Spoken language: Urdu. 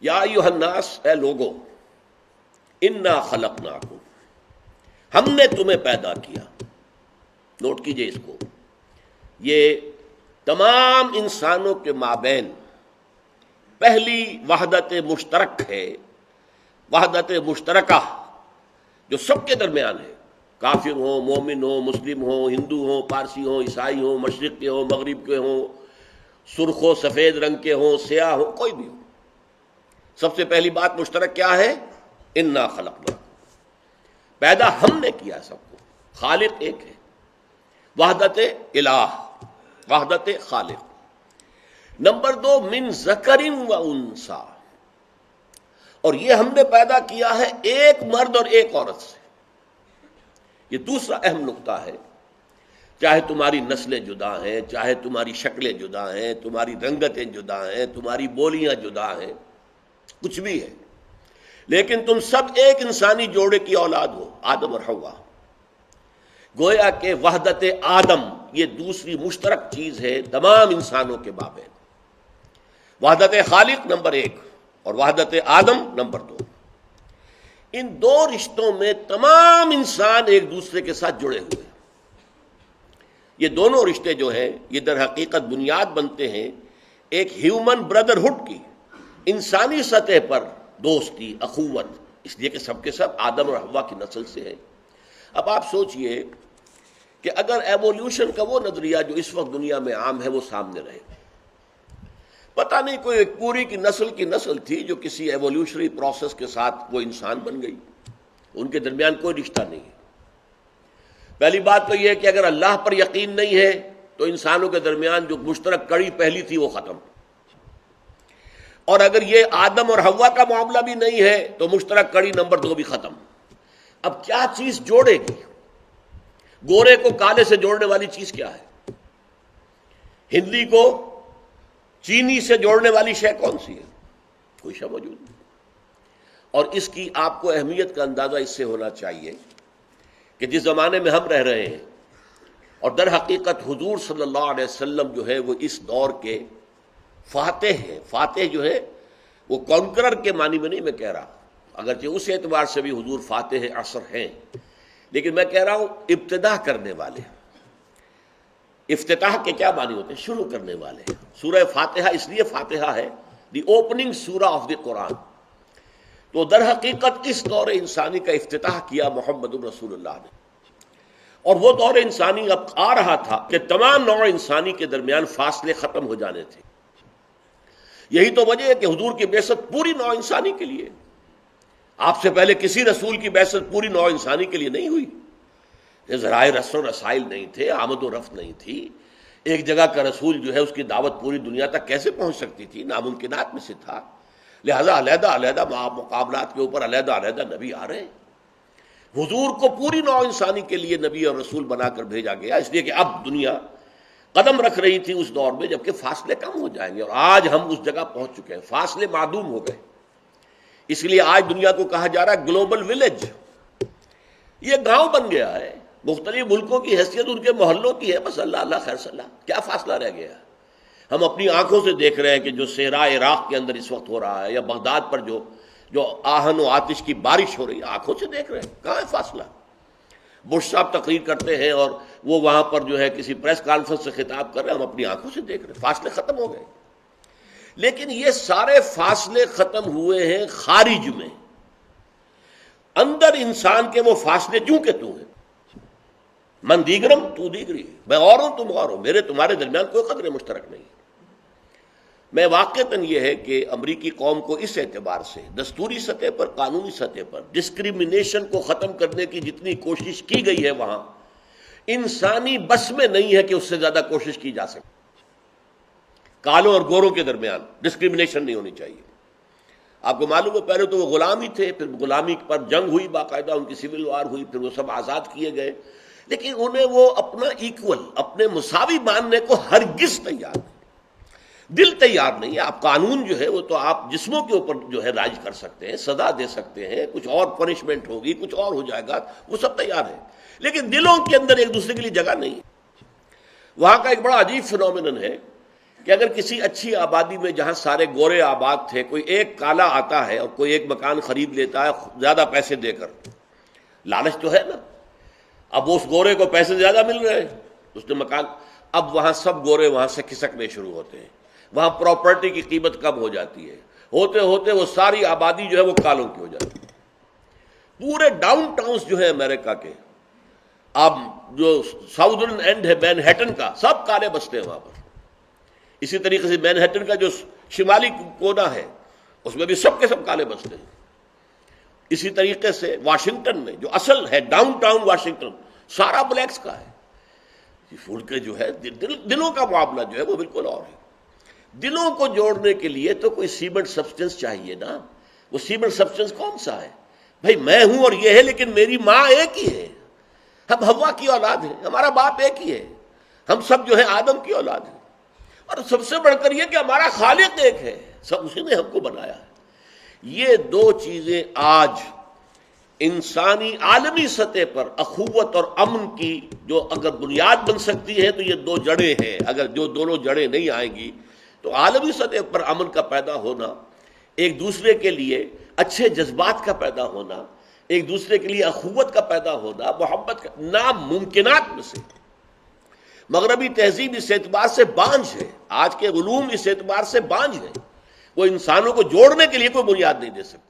یا ایھا الناس، اے لوگو، انا خلقناکم، ہم نے تمہیں پیدا کیا. نوٹ کیجئے اس کو، یہ تمام انسانوں کے مابین پہلی وحدت مشترک ہے، وحدت مشترکہ جو سب کے درمیان ہے. کافر ہوں، مومن ہوں، مسلم ہوں، ہندو ہوں، پارسی ہوں، عیسائی ہوں، مشرق کے ہوں، مغرب کے ہوں، سرخ و سفید رنگ کے ہوں، سیاہ ہوں، کوئی بھی ہو. سب سے پہلی بات مشترک کیا ہے؟ انا خلقناکم، پیدا ہم نے کیا سب کو. خالق ایک ہے، وحدت الہ، وحدت خالق. نمبر دو، من ذکر و انثی، اور یہ ہم نے پیدا کیا ہے ایک مرد اور ایک عورت سے. یہ دوسرا اہم نقطہ ہے. چاہے تمہاری نسلیں جدا ہیں، چاہے تمہاری شکلیں جدا ہیں، تمہاری رنگتیں جدا ہیں، تمہاری بولیاں جدا ہیں، کچھ بھی ہے، لیکن تم سب ایک انسانی جوڑے کی اولاد ہو، آدم اور حوا. گویا کہ وحدت آدم یہ دوسری مشترک چیز ہے تمام انسانوں کے مابین. وحدت خالق نمبر ایک اور وحدت آدم نمبر دو. ان دو رشتوں میں تمام انسان ایک دوسرے کے ساتھ جڑے ہوئے ہیں. یہ دونوں رشتے جو ہیں یہ در حقیقت بنیاد بنتے ہیں ایک ہیومن بردرہڈ کی، انسانی سطح پر دوستی، اخوت، اس لیے کہ سب کے سب آدم اور حوا کی نسل سے ہیں. اب آپ سوچئے کہ اگر ایوولوشن کا وہ نظریہ جو اس وقت دنیا میں عام ہے وہ سامنے رہے، پتہ نہیں کوئی ایک پوری کی نسل تھی جو کسی ایوولوشنری پروسیس کے ساتھ وہ انسان بن گئی، ان کے درمیان کوئی رشتہ نہیں ہے. پہلی بات تو یہ ہے کہ اگر اللہ پر یقین نہیں ہے تو انسانوں کے درمیان جو مشترک کڑی پہلی تھی وہ ختم، اور اگر یہ آدم اور حوا کا معاملہ بھی نہیں ہے تو مشترک کڑی نمبر دو بھی ختم. اب کیا چیز جوڑے گی؟ گورے کو کالے سے جوڑنے والی چیز کیا ہے؟ ہندی کو چینی سے جوڑنے والی شے کون سی ہے؟ کوئی شے موجود نہیں. اور اس کی آپ کو اہمیت کا اندازہ اس سے ہونا چاہیے کہ جس زمانے میں ہم رہ رہے ہیں، اور در حقیقت حضور صلی اللہ علیہ وسلم جو ہے وہ اس دور کے فاتح ہیں. فاتح جو ہے وہ کانکرر کے معنی میں نہیں میں کہہ رہا، اگرچہ اس اعتبار سے بھی حضور فاتح عصر ہیں، لیکن میں کہہ رہا ہوں ابتدا کرنے والے. افتتاح کے کیا معنی ہوتے ہیں؟ شروع کرنے والے. سورہ فاتحہ اس لیے فاتحہ ہے، دی اوپننگ سورہ آف دی قرآن. تو در حقیقت اس دور انسانی کا افتتاح کیا محمد رسول اللہ نے، اور وہ دور انسانی اب آ رہا تھا کہ تمام نوع انسانی کے درمیان فاصلے ختم ہو جانے تھے. یہی تو وجہ ہے کہ حضور کی بعثت پوری نوع انسانی کے لیے. آپ سے پہلے کسی رسول کی بعثت پوری نوع انسانی کے لیے نہیں ہوئی. ذرائع رسل و رسائل نہیں تھے، آمد و رفت نہیں تھی. ایک جگہ کا رسول جو ہے اس کی دعوت پوری دنیا تک کیسے پہنچ سکتی تھی؟ ناممکنات میں سے تھا. لہذا علیحدہ علیحدہ مقابلات کے اوپر علیحدہ علیحدہ نبی آ رہے ہیں. حضور کو پوری نوع انسانی کے لیے نبی اور رسول بنا کر بھیجا گیا، اس لیے کہ اب دنیا قدم رکھ رہی تھی اس دور میں جبکہ فاصلے کم ہو جائیں گے، اور آج ہم اس جگہ پہنچ چکے ہیں، فاصلے معدوم ہو گئے. اس لیے آج دنیا کو کہا جا رہا ہے گلوبل ولیج. یہ گاؤں بن گیا ہے، مختلف ملکوں کی حیثیت ان کے محلوں کی ہے، بس اللہ اللہ خیر صلاح. کیا فاصلہ رہ گیا؟ ہم اپنی آنکھوں سے دیکھ رہے ہیں کہ جو صحرا عراق کے اندر اس وقت ہو رہا ہے، یا بغداد پر جو آہن و آتش کی بارش ہو رہی ہے، آنکھوں سے دیکھ رہے ہیں. کہاں ہے فاصلہ؟ بش صاحب تقریر کرتے ہیں اور وہ وہاں پر جو ہے کسی پریس کانفرنس سے خطاب کر رہے ہیں، ہم اپنی آنکھوں سے دیکھ رہے ہیں. فاصلے ختم ہو گئے. لیکن یہ سارے فاصلے ختم ہوئے ہیں خارج میں. اندر انسان کے وہ فاصلے جو کہ تو ہیں. من دیگرم تو دیگری، میں اور ہوں تم اور ہو، میرے تمہارے درمیان کوئی قدر مشترک نہیں. میں واقعتاً یہ ہے کہ امریکی قوم کو اس اعتبار سے دستوری سطح پر، قانونی سطح پر ڈسکریمنیشن کو ختم کرنے کی جتنی کوشش کی گئی ہے وہاں انسانی بس میں نہیں ہے کہ اس سے زیادہ کوشش کی جا سکے. کالوں اور گوروں کے درمیان ڈسکریمنیشن نہیں ہونی چاہیے. آپ کو معلوم ہے پہلے تو وہ غلام ہی تھے، پھر غلامی پر جنگ ہوئی، باقاعدہ ان کی سول وار ہوئی، پھر وہ سب آزاد کیے گئے، لیکن انہیں وہ اپنا ایکول، اپنے مساوی ماننے کو ہرگز تیار نہیں، دل تیار نہیں ہے. آپ قانون جو ہے وہ تو آپ جسموں کے اوپر جو ہے راج کر سکتے ہیں، سزا دے سکتے ہیں، کچھ اور پنشمنٹ ہوگی، کچھ اور ہو جائے گا، وہ سب تیار ہے، لیکن دلوں کے اندر ایک دوسرے کے لیے جگہ نہیں ہے. وہاں کا ایک بڑا عجیب فینومینن ہے کہ اگر کسی اچھی آبادی میں جہاں سارے گورے آباد تھے کوئی ایک کالا آتا ہے اور کوئی ایک مکان خرید لیتا ہے زیادہ پیسے دے کر، لالچ تو ہے نا، اب اس گورے کو پیسے زیادہ مل رہے ہیں، اس نے مکان، اب وہاں سب گورے وہاں سے کھسکنے شروع ہوتے ہیں، وہاں پراپرٹی کی قیمت کم ہو جاتی ہے، ہوتے ہوتے وہ ساری آبادی جو ہے وہ کالوں کی ہو جاتی ہے۔ پورے ڈاؤن ٹاؤنز جو ہے امریکہ کے، اب جو ساؤدرن اینڈ ہے مینہٹن کا، سب کالے بستے ہیں وہاں پر۔ اسی طریقے سے مینہٹن کا جو شمالی کونا ہے اس میں بھی سب کے سب کالے بستے ہیں۔ اسی طریقے سے واشنگٹن میں جو اصل ہے ڈاؤن ٹاؤن واشنگٹن سارا بلیکس کا ہے۔ کے جو ہے دلوں کا معاملہ جو ہے وہ بالکل اور ہے۔ دلوں کو جوڑنے کے لیے تو کوئی سیمنٹ سبسٹنس چاہیے نا، وہ سیمنٹ سبسٹنس کون سا ہے؟ بھائی میں ہوں اور یہ ہے، لیکن میری ماں ایک ہی ہے، ہم حوا کی اولاد ہیں، ہمارا باپ ایک ہی ہے، ہم سب جو ہے آدم کی اولاد ہیں، اور سب سے بڑھ کر یہ کہ ہمارا خالق ایک ہے، سب اسی نے ہم کو بنایا ہے۔ یہ دو چیزیں آج انسانی عالمی سطح پر اخوت اور امن کی جو اگر بنیاد بن سکتی ہے تو یہ دو جڑیں ہیں، اگر جو دونوں جڑیں نہیں آئیں گی تو عالمی سطح پر امن کا پیدا ہونا، ایک دوسرے کے لیے اچھے جذبات کا پیدا ہونا، ایک دوسرے کے لیے اخوت کا پیدا ہونا، محبت کا ناممکنات میں سے۔ مغربی تہذیب اس اعتبار سے بانجھ ہے، آج کے علوم اس اعتبار سے بانجھ ہے، وہ انسانوں کو جوڑنے کے لیے کوئی بنیاد نہیں دے سکتے۔